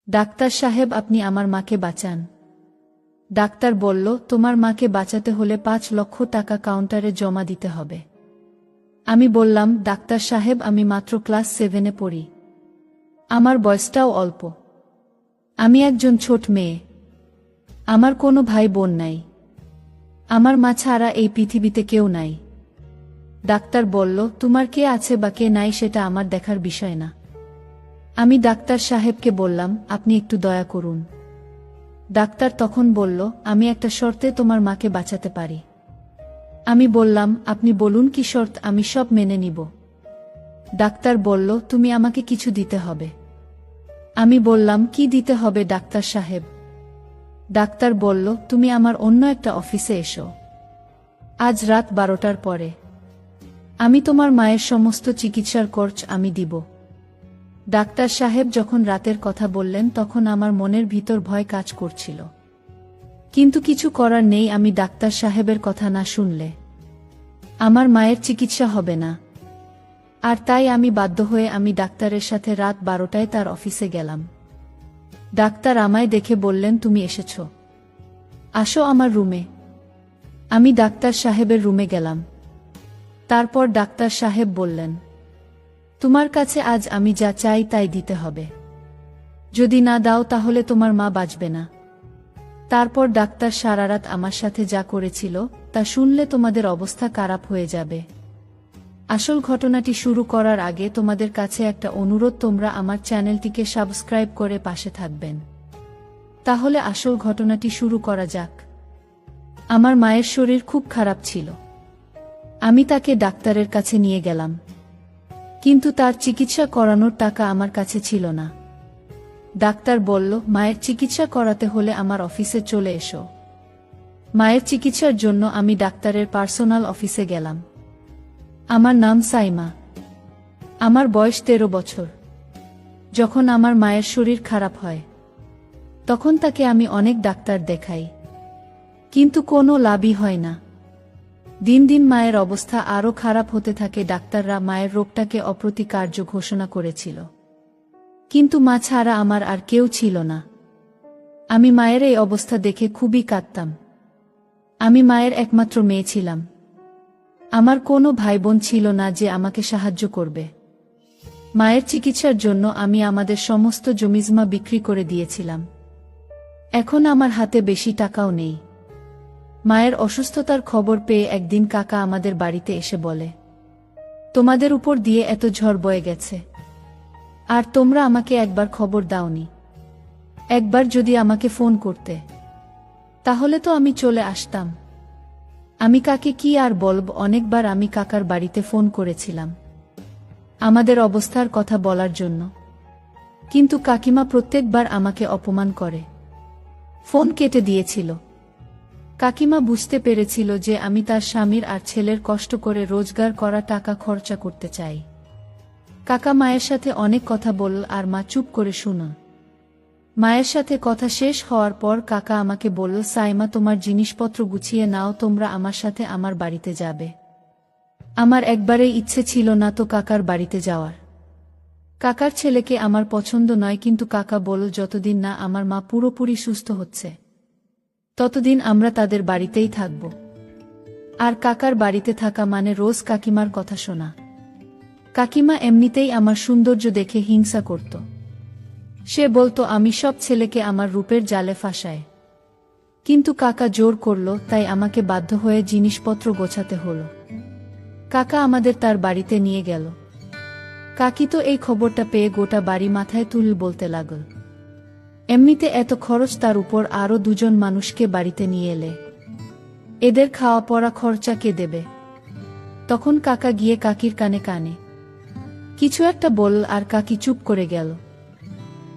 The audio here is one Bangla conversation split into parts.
ডাক্তার সাহেব, আপনি আমার মাকে বাঁচান। ডাক্তার বলল, তোমার মাকে বাঁচাতে হলে 5 লক্ষ টাকা কাউন্টারে জমা দিতে হবে। আমি বললাম, ডাক্তার সাহেব, আমি মাত্র ক্লাস 7-এ পড়ি। আমার বয়সটাও অল্প। আমি একজন ছোট মেয়ে। আমার কোনো ভাই বোন নাই। আমার মা ছাড়া এই পৃথিবীতে কেউ নাই। ডাক্তার বলল, তোমার কে আছে বা কে নাই সেটা আমার দেখার বিষয় না। আমি ডাক্তার সাহেবকে বললাম, আপনি একটু দয়া করুন। ডাক্তার তখন বলল, আমি একটা শর্তে তোমার মাকে বাঁচাতে পারি। আমি বললাম, আপনি বলুন কি শর্ত, আমি সব মেনে নিব। ডাক্তার বলল, তুমি আমাকে কিছু দিতে হবে। আমি বললাম, কি দিতে হবে ডাক্তার সাহেব? ডাক্তার বলল, তুমি আমার অন্য একটা অফিসে এসো আজ রাত 12টার পরে। আমি তোমার মায়ের সমস্ত চিকিৎসার খরচ আমি দিব। ডাক্তার সাহেব যখন রাতের কথা বললেন তখন আমার মনের ভিতর ভয় কাজ করছিল, কিন্তু কিছু করার নেই। আমি ডাক্তার সাহেবের কথা না শুনলে আমার মায়ের চিকিৎসা হবে না। আর তাই আমি বাধ্য হয়ে আমি ডাক্তারের সাথে রাত 12টায় তার অফিসে গেলাম। ডাক্তার আমায় দেখে বললেন, তুমি এসেছো, আসো আমার রুমে। আমি ডাক্তার সাহেবের রুমে গেলাম। তারপর ডাক্তার সাহেব বললেন, তোমার কাছে আজ আমি যা চাই তাই দিতে হবে। যদি না দাও তাহলে তোমার মা বাঁচবে না। তারপর ডাক্তার সারা রাত আমার সাথে যা করেছিল তা শুনলে তোমাদের অবস্থা খারাপ হয়ে যাবে। আসল ঘটনাটি শুরু করার আগে তোমাদের কাছে একটা অনুরোধ, তোমরা আমার চ্যানেলটিকে সাবস্ক্রাইব করে পাশে থাকবেন। তাহলে আসল ঘটনাটি শুরু করা যাক। আমার মায়ের শরীর খুব খারাপ ছিল। আমি তাকে ডাক্তারের কাছে নিয়ে গেলাম, কিন্তু তার চিকিৎসা করানোর টাকা আমার কাছে ছিল না। ডাক্তার বলল, মায়ের চিকিৎসা করাতে হলে আমার অফিসে চলে এসো। মায়ের চিকিৎসার জন্য আমি ডাক্তারের পার্সোনাল অফিসে গেলাম। আমার নাম সাইমা। আমার বয়স 13 বছর। যখন আমার মায়ের শরীর খারাপ হয় তখন তাকে আমি অনেক ডাক্তার দেখাই, কিন্তু কোনো লাভই হয় না। দিন দিন মায়ের অবস্থা আরও খারাপ হতে থাকে। ডাক্তাররা মায়ের রোগটাকে অপ্রতিকার্য ঘোষণা করেছিল, কিন্তু মা ছাড়া আমার আর কেউ ছিল না। আমি মায়ের এই অবস্থা দেখে খুবই কাঁদতাম। আমি মায়ের একমাত্র মেয়ে ছিলাম। আমার কোনো ভাই বোন ছিল না যে আমাকে সাহায্য করবে। মায়ের চিকিৎসার জন্য আমি আমাদের সমস্ত জমিজমা বিক্রি করে দিয়েছিলাম। এখন আমার হাতে বেশি টাকাও নেই। মায়ের অসুস্থতার খবর পেয়ে একদিন কাকা আমাদের বাড়িতে এসে বলে, তোমাদের উপর দিয়ে এত ঝড় বয়ে গেছে, আর তোমরা আমাকে একবার খবর দাওনি। একবার যদি আমাকে ফোন করতে তাহলে তো আমি চলে আসতাম। আমি কাকে কি আর বলব, অনেকবার আমি কাকার বাড়িতে ফোন করেছিলাম আমাদের অবস্থার কথা বলার জন্য, কিন্তু কাকিমা প্রত্যেকবার আমাকে অপমান করে ফোন কেটে দিয়েছিল। কাকিমা বুঝতে পেরেছিল যে আমি তার স্বামীর আর ছেলের কষ্ট করে রোজগার করা টাকা খরচা করতে চাই। কাকা মায়ের সাথে অনেক কথা বলল আর মা চুপ করে শুনো। মায়ের সাথে কথা শেষ হওয়ার পর কাকা আমাকে বলল, সাইমা, তোমার জিনিসপত্র গুছিয়ে নাও, তোমরা আমার সাথে আমার বাড়িতে যাবে। আমার একবারেই ইচ্ছে ছিল না তো কাকার বাড়িতে যাওয়ার। কাকার ছেলেকে আমার পছন্দ নয়, কিন্তু কাকা বলল, যতদিন না আমার মা পুরোপুরি সুস্থ হচ্ছে ততদিন আমরা তাদের বাড়িতেই থাকব। আর কাকার বাড়িতে থাকা মানে রোজ কাকিমার কথা শোনা। কাকিমা এমনিতেই আমার সৌন্দর্য দেখে হিংসা করত। সে বলতো আমি সব ছেলেকে আমার রূপের জালে ফাঁসায়, কিন্তু কাকা জোর করল, তাই আমাকে বাধ্য হয়ে জিনিসপত্র গোছাতে হলো। কাকা আমাদের তার বাড়িতে নিয়ে গেল। কাকি তো এই খবরটা পেয়ে গোটা বাড়ি মাথায় তুলে বলতে লাগল, এমনিতে এত খরচ, তার উপর আরও 2জন মানুষকে বাড়িতে নিয়ে এলে এদের খাওয়া পড়া খরচা কে দেবে? তখন কাকা গিয়ে কাকির কানে কানে কিছু একটা বলল আর কাকি চুপ করে গেল।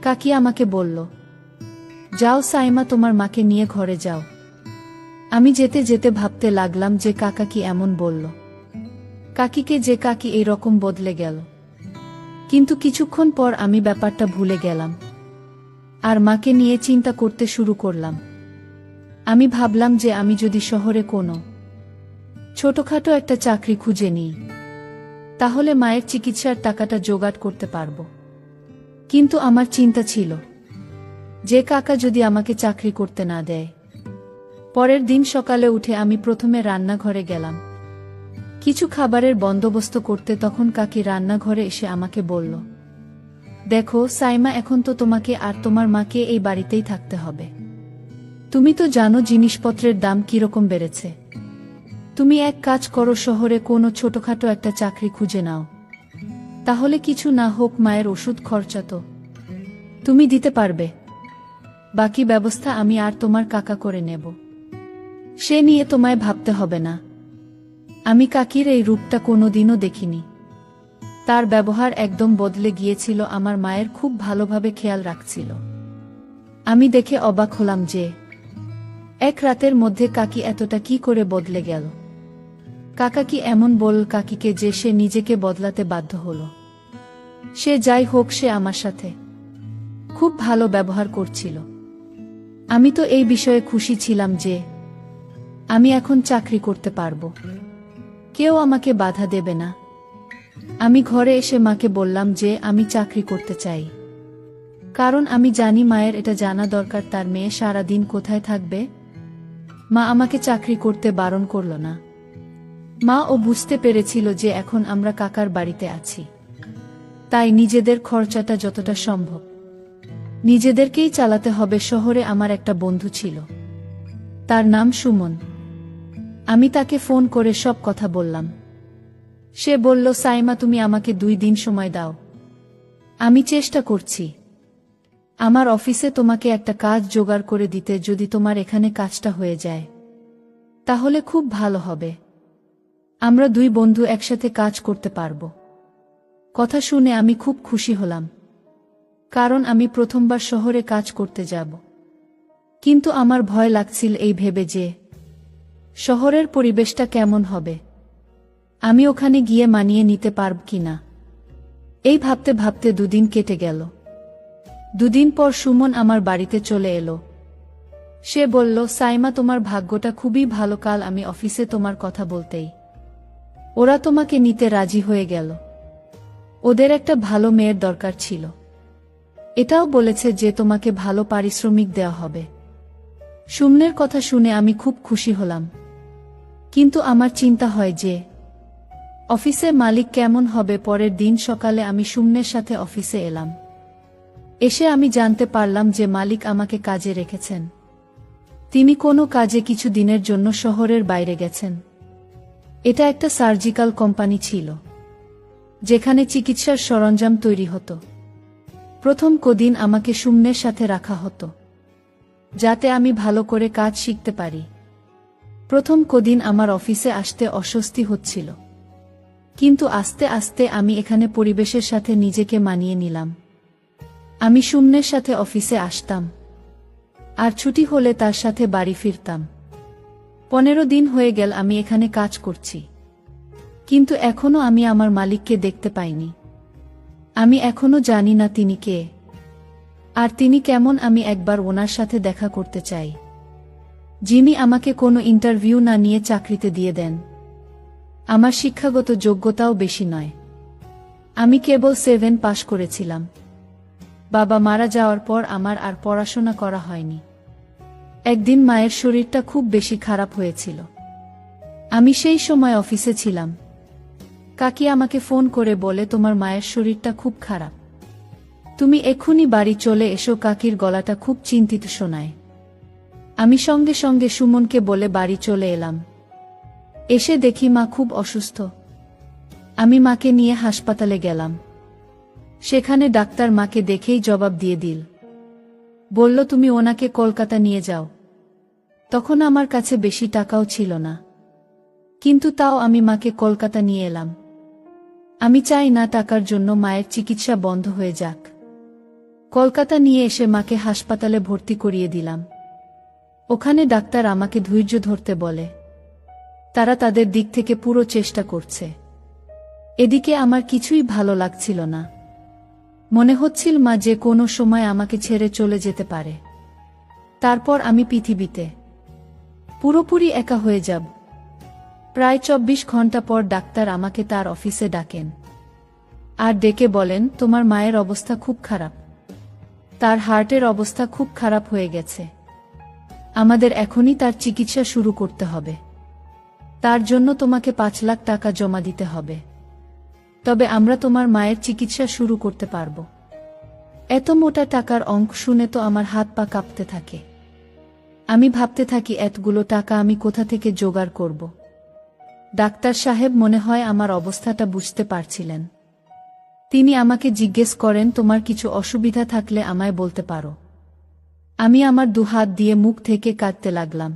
কাকি আমাকে বলল, যাও সাইমা, তোমার মাকে নিয়ে ঘরে যাও। আমি যেতে যেতে ভাবতে লাগলাম যে কাকা কি এমন বলল, কাকিকে যে কাকি এই রকম বদলে গেল। কিন্তু কিছুক্ষণ পর আমি ব্যাপারটা ভুলে গেলাম আর মাকে নিয়ে চিন্তা করতে শুরু করলাম। আমি ভাবলাম যে আমি যদি শহরে কোনো ছোটখাটো একটা চাকরি খুঁজে নিই তাহলে মায়ের চিকিৎসার টাকাটা জোগাড় করতে পারব। কিন্তু আমার চিন্তা ছিল যে কাকা যদি আমাকে চাকরি করতে না দেয়। পরের দিন সকালে উঠে আমি প্রথমে রান্নাঘরে গেলাম কিছু খাবারের বন্দোবস্ত করতে। তখন কাকি রান্নাঘরে এসে আমাকে বলল, দেখো সাইমা, এখন তো তোমাকে আর তোমার মাকে এই বাড়িতেই থাকতে হবে। তুমি তো জানো জিনিসপত্রের দাম কিরকম বেড়েছে। তুমি এক কাজ করো, শহরে কোনো ছোটখাটো একটা চাকরি খুঁজে নাও, তাহলে কিছু না হোক মায়ের ওষুধ খরচা তো তুমি দিতে পারবে। বাকি ব্যবস্থা আমি আর তোমার কাকা করে নেব, সে নিয়ে তোমায় ভাবতে হবে না। আমি কাকির এই রূপটা কোনোদিনও দেখিনি। তার ব্যবহার একদম বদলে গিয়েছিল, আমার মায়ের খুব ভালোভাবে খেয়াল রাখছিল। আমি দেখে অবাক হলাম যে এক রাতের মধ্যে কাকি এতটা কি করে বদলে গেল। কাকা কি এমন বলল কাকিকে যে সে নিজেকে বদলাতে বাধ্য হলো? সে যাই হোক, সে আমার সাথে খুব ভালো ব্যবহার করছিল। আমি তো এই বিষয়ে খুশি ছিলাম যে আমি এখন চাকরি করতে পারবো, কেউ আমাকে বাধা দেবে না। আমি ঘরে এসে মাকে বললাম যে আমি চাকরি করতে চাই, কারণ আমি জানি মায়ের এটা জানা দরকার তার মেয়ে সারা দিন কোথায় থাকবে। মা আমাকে চাকরি করতে বারণ করল না। মা ও বুঝতে পেরেছিল যে এখন আমরা কাকার বাড়িতে আছি, তাই নিজেদের খরচাটা যতটা সম্ভব নিজেদেরকেই চালাতে হবে। শহরে আমার একটা বন্ধু ছিল, তার নাম সুমন। আমি তাকে ফোন করে সব কথা বললাম। সে বলল, সাইমা, তুমি আমাকে 2 দিন সময় দাও, আমি চেষ্টা করছি আমার অফিসে তোমাকে একটা কাজ জোগাড় করে দিতে। যদি তোমার এখানে কাজটা হয়ে যায় তাহলে খুব ভালো হবে, আমরা 2 বন্ধু একসাথে কাজ করতে পারব। কথা শুনে আমি খুব খুশি হলাম, কারণ আমি প্রথমবার শহরে কাজ করতে যাব। কিন্তু আমার ভয় লাগছিল এই ভেবে যে শহরের পরিবেশটা কেমন হবে, আমি ওখানে গিয়ে মানিয়ে নিতে পারব কিনা। এই ভাবতে ভাবতে 2 দিন কেটে গেল। 2 দিন পর সুমন আমার বাড়িতে চলে এলো। সে বলল, সাইমা, তোমার ভাগ্যটা খুবই ভালো, কাল আমি অফিসে তোমার কথা বলতেই ওরা তোমাকে নিতে রাজি হয়ে গেল। ওদের একটা ভালো মেয়ের দরকার ছিল, এটাও বলেছে যে তোমাকে ভালো পারিশ্রমিক দেওয়া হবে। সুমনের কথা শুনে আমি খুব খুশি হলাম, কিন্তু আমার চিন্তা হয় যে অফিসে মালিক কেমন হবে। পরের দিন সকালে আমি সুমনের সাথে অফিসে এলাম। এসে আমি জানতে পারলাম যে মালিক আমাকে কাজে রেখেছেন। তিনি কোনো কাজে কিছু দিনের জন্য শহরের বাইরে গেছেন। এটা একটা সার্জিক্যাল কোম্পানি ছিল, যেখানে চিকিৎসার সরঞ্জাম তৈরি হতো। প্রথম কদিন আমাকে সুমনের সাথে রাখা হতো, যাতে আমি ভালো করে কাজ শিখতে পারি। প্রথম কদিন আমার অফিসে আসতে অস্বস্তি হচ্ছিল, কিন্তু আস্তে আস্তে আমি এখানে পরিবেশের সাথে নিজেকে মানিয়ে নিলাম। আমি সুমনের সাথে অফিসে আসতাম, আর ছুটি হলে তার সাথে বাড়ি ফিরতাম। 15 দিন হয়ে গেল আমি এখানে কাজ করছি, কিন্তু এখনো আমি আমার মালিককে দেখতে পাইনি। আমি এখনো জানি না তিনি কে, আর তিনি কেমন। আমি একবার ওনার সাথে দেখা করতে চাই, যিনি আমাকে কোনো ইন্টারভিউ না নিয়ে চাকরিতে দিয়ে দেন। আমার শিক্ষাগত যোগ্যতাও বেশি নয়, আমি কেবল 7 পাশ করেছিলাম। বাবা মারা যাওয়ার পর আমার আর পড়াশোনা করা হয়নি। একদিন মায়ের শরীরটা খুব বেশি খারাপ হয়েছিল, আমি সেই সময় অফিসে ছিলাম। কাকি আমাকে ফোন করে বলে, তোমার মায়ের শরীরটা খুব খারাপ, তুমি এক্ষুনি বাড়ি চলে এসো। কাকির গলাটা খুব চিন্তিত শোনায়। আমি সঙ্গে সঙ্গে সুমনকে বলে বাড়ি চলে এলাম। এসে দেখি মা খুব অসুস্থ। আমি মাকে নিয়ে হাসপাতালে গেলাম। সেখানে ডাক্তার মাকে দেখেই জবাব দিয়ে দিল, বলল, তুমি ওনাকে কলকাতা নিয়ে যাও। তখন আমার কাছে বেশি টাকাও ছিল না, কিন্তু তাও আমি মাকে কলকাতা নিয়ে এলাম। আমি চাই না টাকার জন্য মায়ের চিকিৎসা বন্ধ হয়ে যাক। কলকাতা নিয়ে এসে মাকে হাসপাতালে ভর্তি করিয়ে দিলাম। ওখানে ডাক্তার আমাকে ধৈর্য ধরতে বলে, তারা তাদের দিক থেকে পুরো চেষ্টা করছে। এদিকে আমার কিছুই ভালো লাগছিল না, মনে হচ্ছিল মা যে কোনো সময় আমাকে ছেড়ে চলে যেতে পারে। তারপর আমি পৃথিবীতে পুরোপুরি একা হয়ে যাব। প্রায় 24 ঘন্টা পর ডাক্তার আমাকে তার অফিসে ডাকেন, আর ডেকে বলেন, তোমার মায়ের অবস্থা খুব খারাপ, তার হার্টের অবস্থা খুব খারাপ হয়ে গেছে। আমাদের এখনই তার চিকিৎসা শুরু করতে হবে। তার জন্য তোমাকে 5 লাখ টাকা জমা দিতে হবে। তবে আমরা তোমার মায়ের চিকিৎসা শুরু করতে পারব। এত মোটা টাকার অঙ্ক শুনে তো আমার হাত পা কাঁপতে থাকে। আমি ভাবতে থাকি এতগুলো টাকা আমি কোথা থেকে জোগাড় করব। ডাক্তার সাহেব মনে হয় আমার অবস্থাটা বুঝতে পারছিলেন। তিনি আমাকে জিজ্ঞেস করেন, তোমার কিছু অসুবিধা থাকলে আমায় বলতে পারো। আমি আমার 2 হাত দিয়ে মুখ থেকে কাঁদতে লাগলাম।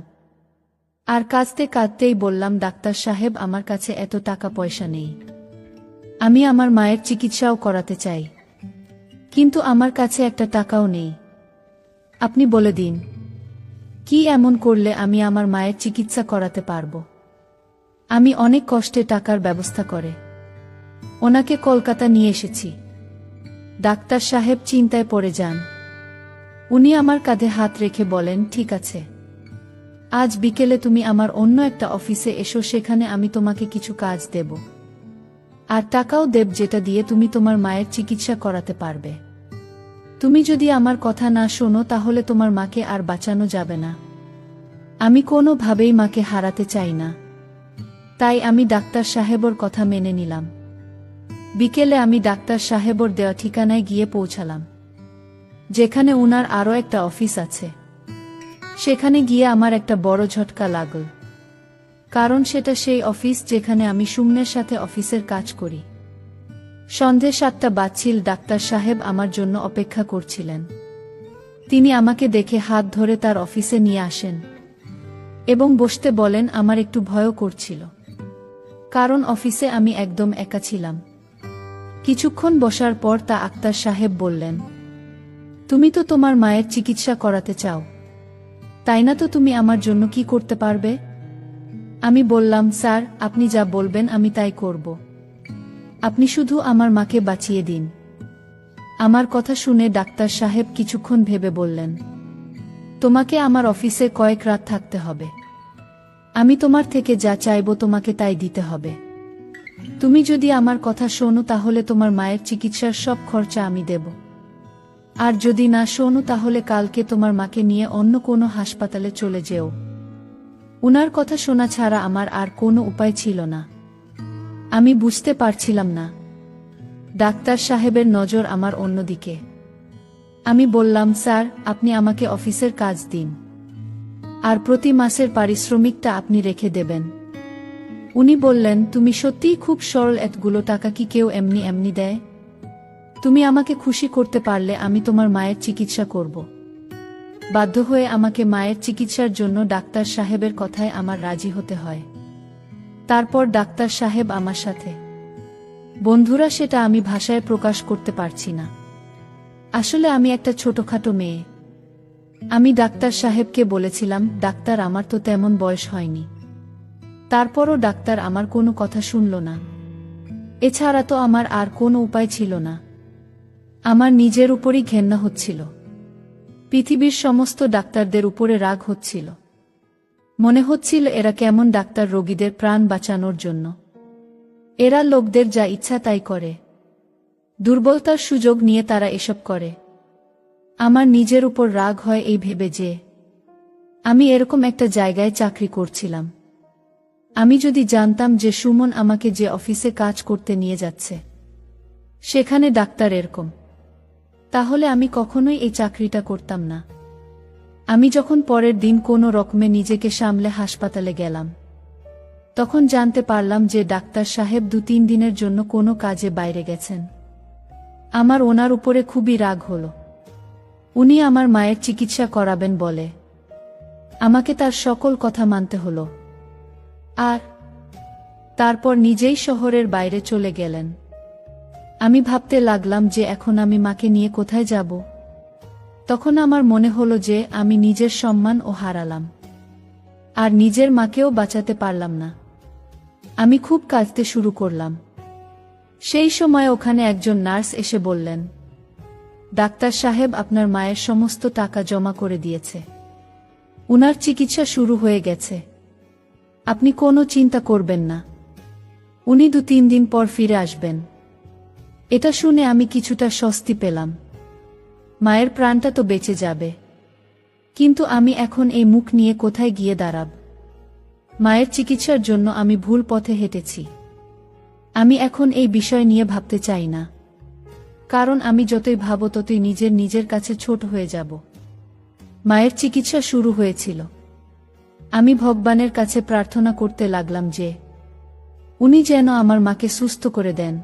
আর কাঁদতে কাঁদতেই বললাম, ডাক্তার সাহেব, আমার কাছে এত টাকা পয়সা নেই। আমি আমার মায়ের চিকিৎসাও করাতে চাই, কিন্তু আমার কাছে একটা টাকাও নেই। আপনি বলে দিন, কি এমন করলে আমি আমার মায়ের চিকিৎসা করাতে পারব। আমি অনেক কষ্টে টাকার ব্যবস্থা করে ওনাকে কলকাতা নিয়ে এসেছি। ডাক্তার সাহেব চিন্তায় পড়ে যান। উনি আমার কাঁধে হাত রেখে বলেন, ঠিক আছে, আজ বিকেলে তুমি আমার অন্য একটা অফিসে এসো, সেখানে আমি তোমাকে কিছু কাজ দেব আর টাকাও দেব, যেটা দিয়ে তুমি তোমার মায়ের চিকিৎসা করাতে পারবে। তুমি যদি আমার কথা না শোনো তাহলে তোমার মাকে আর বাঁচানো যাবে না। আমি কোনোভাবেই মাকে হারাতে চাই না। তাই আমি ডাক্তার সাহেবর কথা মেনে নিলাম। বিকেলে আমি ডাক্তার সাহেবর দেওয়া ঠিকানায় গিয়ে পৌঁছালাম, যেখানে উনার আরও একটা অফিস আছে। সেখানে গিয়ে আমার একটা বড় ঝটকা লাগল, কারণ সেটা সেই অফিস যেখানে আমি সুমনের সাথে অফিসের কাজ করি। সন্ধে 7টা বাজছিল। ডাক্তার সাহেব আমার জন্য অপেক্ষা করছিলেন। তিনি আমাকে দেখে হাত ধরে তার অফিসে নিয়ে আসেন এবং বসতে বলেন। আমার একটু ভয়ও করছিল, কারণ অফিসে আমি একদম একা ছিলাম। কিছুক্ষণ বসার পর তা আক্তার সাহেব বললেন, তুমি তো তোমার মায়ের চিকিৎসা করাতে চাও, তাই না? তো তুমি আমার জন্য কি করতে পারবে? আমি বললাম, স্যার, আপনি যা বলবেন আমি তাই করব। আপনি শুধু আমার মাকে বাঁচিয়ে দিন। আমার কথা শুনে ডাক্তার সাহেব কিছুক্ষণ ভেবে বললেন, তোমাকে আমার অফিসে কয়েক রাত থাকতে হবে। আমি তোমার থেকে যা চাইব তোমাকে তাই দিতে হবে। তুমি যদি আমার কথা শোনো তাহলে তোমার মায়ের চিকিৎসার সব খরচা আমি দেব, আর যদি না শোনো তাহলে কালকে তোমার মাকে নিয়ে অন্য কোনো হাসপাতালে চলে যেও। উনার কথা শোনা ছাড়া আমার আর কোনো উপায় ছিল না। আমি বুঝতে পারছিলাম না ডাক্তার সাহেবের নজর আমার অন্যদিকে। আমি বললাম, স্যার, আপনি আমাকে অফিসের কাজ দিন আর প্রতি মাসের পারিশ্রমিকটা আপনি রেখে দেবেন। উনি বললেন, তুমি সত্যিই খুব সরল, এতগুলো টাকা কি কেউ এমনি এমনি দেয়? তুমি আমাকে খুশি করতে পারলে আমি তোমার মায়ের চিকিৎসা করব। বাধ্য হয়ে আমাকে মায়ের চিকিৎসার জন্য ডাক্তার সাহেবের কথায় আমার রাজি হতে হয়। তারপর ডাক্তার সাহেব আমার সাথে, বন্ধুরা, সেটা আমি ভাষায় প্রকাশ করতে পারছি না। আসলে আমি একটা ছোটখাটো মেয়ে। আমি ডাক্তার সাহেবকে বলেছিলাম, ডাক্তার, আমার তো তেমন বয়স হয়নি। তারপরও ডাক্তার আমার কোনো কথা শুনল না। এছাড়া তো আমার আর কোনো উপায় ছিল না। আমার নিজের উপরই ঘেন্না হচ্ছিল। পৃথিবীর সমস্ত ডাক্তারদের উপরে রাগ হচ্ছিল। মনে হচ্ছিল এরা কেমন ডাক্তার, রোগীদের প্রাণ বাঁচানোর জন্য। এরা লোকদের যা ইচ্ছা তাই করে। দুর্বলতার সুযোগ নিয়ে তারা এসব করে। আমার নিজের উপর রাগ হয় এই ভেবে যে আমি এরকম একটা জায়গায় চাকরি করছিলাম। আমি যদি জানতাম যে সুমন আমাকে যে অফিসে কাজ করতে নিয়ে যাচ্ছে সেখানে ডাক্তার এরকম, তাহলে আমি কখনোই এই চাকরিটা করতাম না। আমি যখন পরের দিন কোনো রকমে নিজেকে সামলে হাসপাতালে গেলাম, তখন জানতে পারলাম যে ডাক্তার সাহেব 2-3 দিনের জন্য কোনো কাজে বাইরে গেছেন। আমার ওনার উপরে খুবই রাগ হলো। উনি আমার মায়ের চিকিৎসা করাবেন বলে আমাকে তার সকল কথা মানতে হলো। আর তারপর নিজেই শহরের বাইরে চলে গেলেন। আমি ভাবতে লাগলাম যে এখন আমি মাকে নিয়ে কোথায় যাব। তখন আমার মনে হলো যে আমি নিজের সম্মান ও হারালাম, আর নিজের মাকেও বাঁচাতে পারলাম না। আমি খুব কাঁদতে শুরু করলাম। সেই সময় ওখানে একজন নার্স এসে বললেন, ডাক্তার সাহেব আপনার মায়ের সমস্ত টাকা জমা করে দিয়েছে। উনার চিকিৎসা শুরু হয়ে গেছে। আপনি কোনো চিন্তা করবেন না, উনি 2-3 দিন পর ফিরে আসবেন। এটা শুনে আমি কিছুটা স্বস্তি পেলাম। মায়ের প্রাণটা তো বেঁচে যাবে, কিন্তু আমি এখন এই মুখ নিয়ে কোথায় গিয়ে দাঁড়াব? মায়ের চিকিৎসার জন্য আমি ভুল পথে হেঁটেছি। আমি এখন এই বিষয় নিয়ে ভাবতে চাই না, কারণ আমি যতই ভাবো ততই নিজের কাছে ছোট হয়ে যাব। মায়ের চিকিৎসা শুরু হয়েছিল। আমি ভগবানের কাছে প্রার্থনা করতে লাগলাম যে উনি যেন আমার মাকে সুস্থ করে দেন,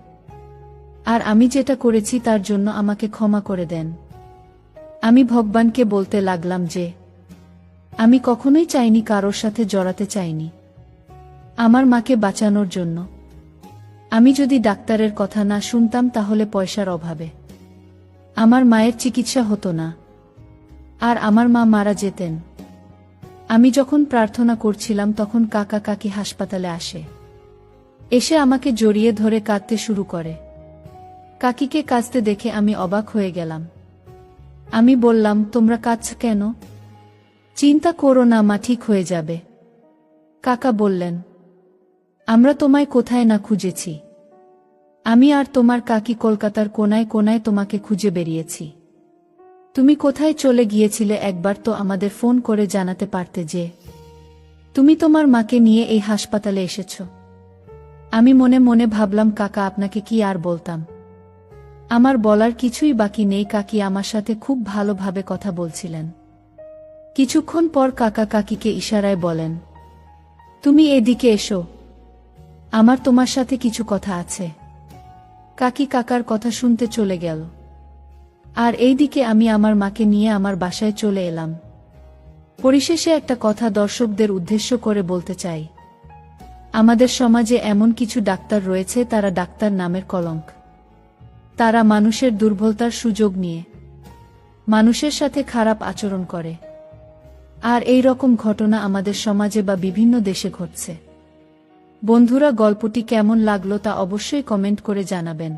আর আমি যেটা করেছি তার জন্য আমাকে ক্ষমা করে দেন। আমি ভগবানকে বলতে লাগলাম যে আমি কখনোই চাইনি, কারোর সাথে জড়াতে চাইনি আমার মাকে বাঁচানোর জন্য। আমি যদি ডাক্তারের কথা না শুনতাম তাহলে পয়সার অভাবে আমার মায়ের চিকিৎসা হতো না, আর আমার মা মারা যেতেন। আমি যখন প্রার্থনা করছিলাম তখন কাকা কাকি হাসপাতালে আসে। এসে আমাকে জড়িয়ে ধরে কাঁদতে শুরু করে। কাকিকে কাঁদতে দেখে আমি অবাক হয়ে গেলাম। আমি বললাম, তোমরা কাঁদছো কেন? চিন্তা করো না, মা ঠিক হয়ে যাবে। কাকা বললেন, আমরা তোমায় কোথায় না খুঁজেছি। আমি আর তোমার কাকি কলকাতার কোনায় কোনায় তোমাকে খুঁজে বেরিয়েছি। তুমি কোথায় চলে গিয়েছিলে একবার তো আমাদের ফোন করে জানাতে পারতে যে তুমি তোমার মাকে নিয়ে এই হাসপাতালে এসেছ। আমি মনে মনে ভাবলাম, কাকা আপনাকে কি আর বলতাম, আমার বলার কিছুই বাকি নেই। কাকি আমার সাথে খুব ভালোভাবে কথা বলছিলেন। কিছুক্ষণ পর কাকা কাকিকে ইশারায় বলেন, তুমি এদিকে এসো, আমার তোমার সাথে কিছু কথা আছে। কাকি কাকার কথা শুনতে চলে গেল, আর এইদিকে আমি আমার মাকে নিয়ে আমার বাসায় চলে এলাম। পরিশেষে একটা কথা দর্শকদের উদ্দেশ্য করে বলতে চাই, আমাদের সমাজে এমন কিছু ডাক্তার রয়েছে, তারা ডাক্তার নামের কলঙ্ক। তারা মানুষের দুর্বলতার সুযোগ নিয়ে মানুষের সাথে খারাপ আচরণ করে, আর এই রকম ঘটনা আমাদের সমাজে বা বিভিন্ন দেশে ঘটছে। বন্ধুরা, গল্পটি কেমন লাগলো তা অবশ্যই কমেন্ট করে জানাবেন।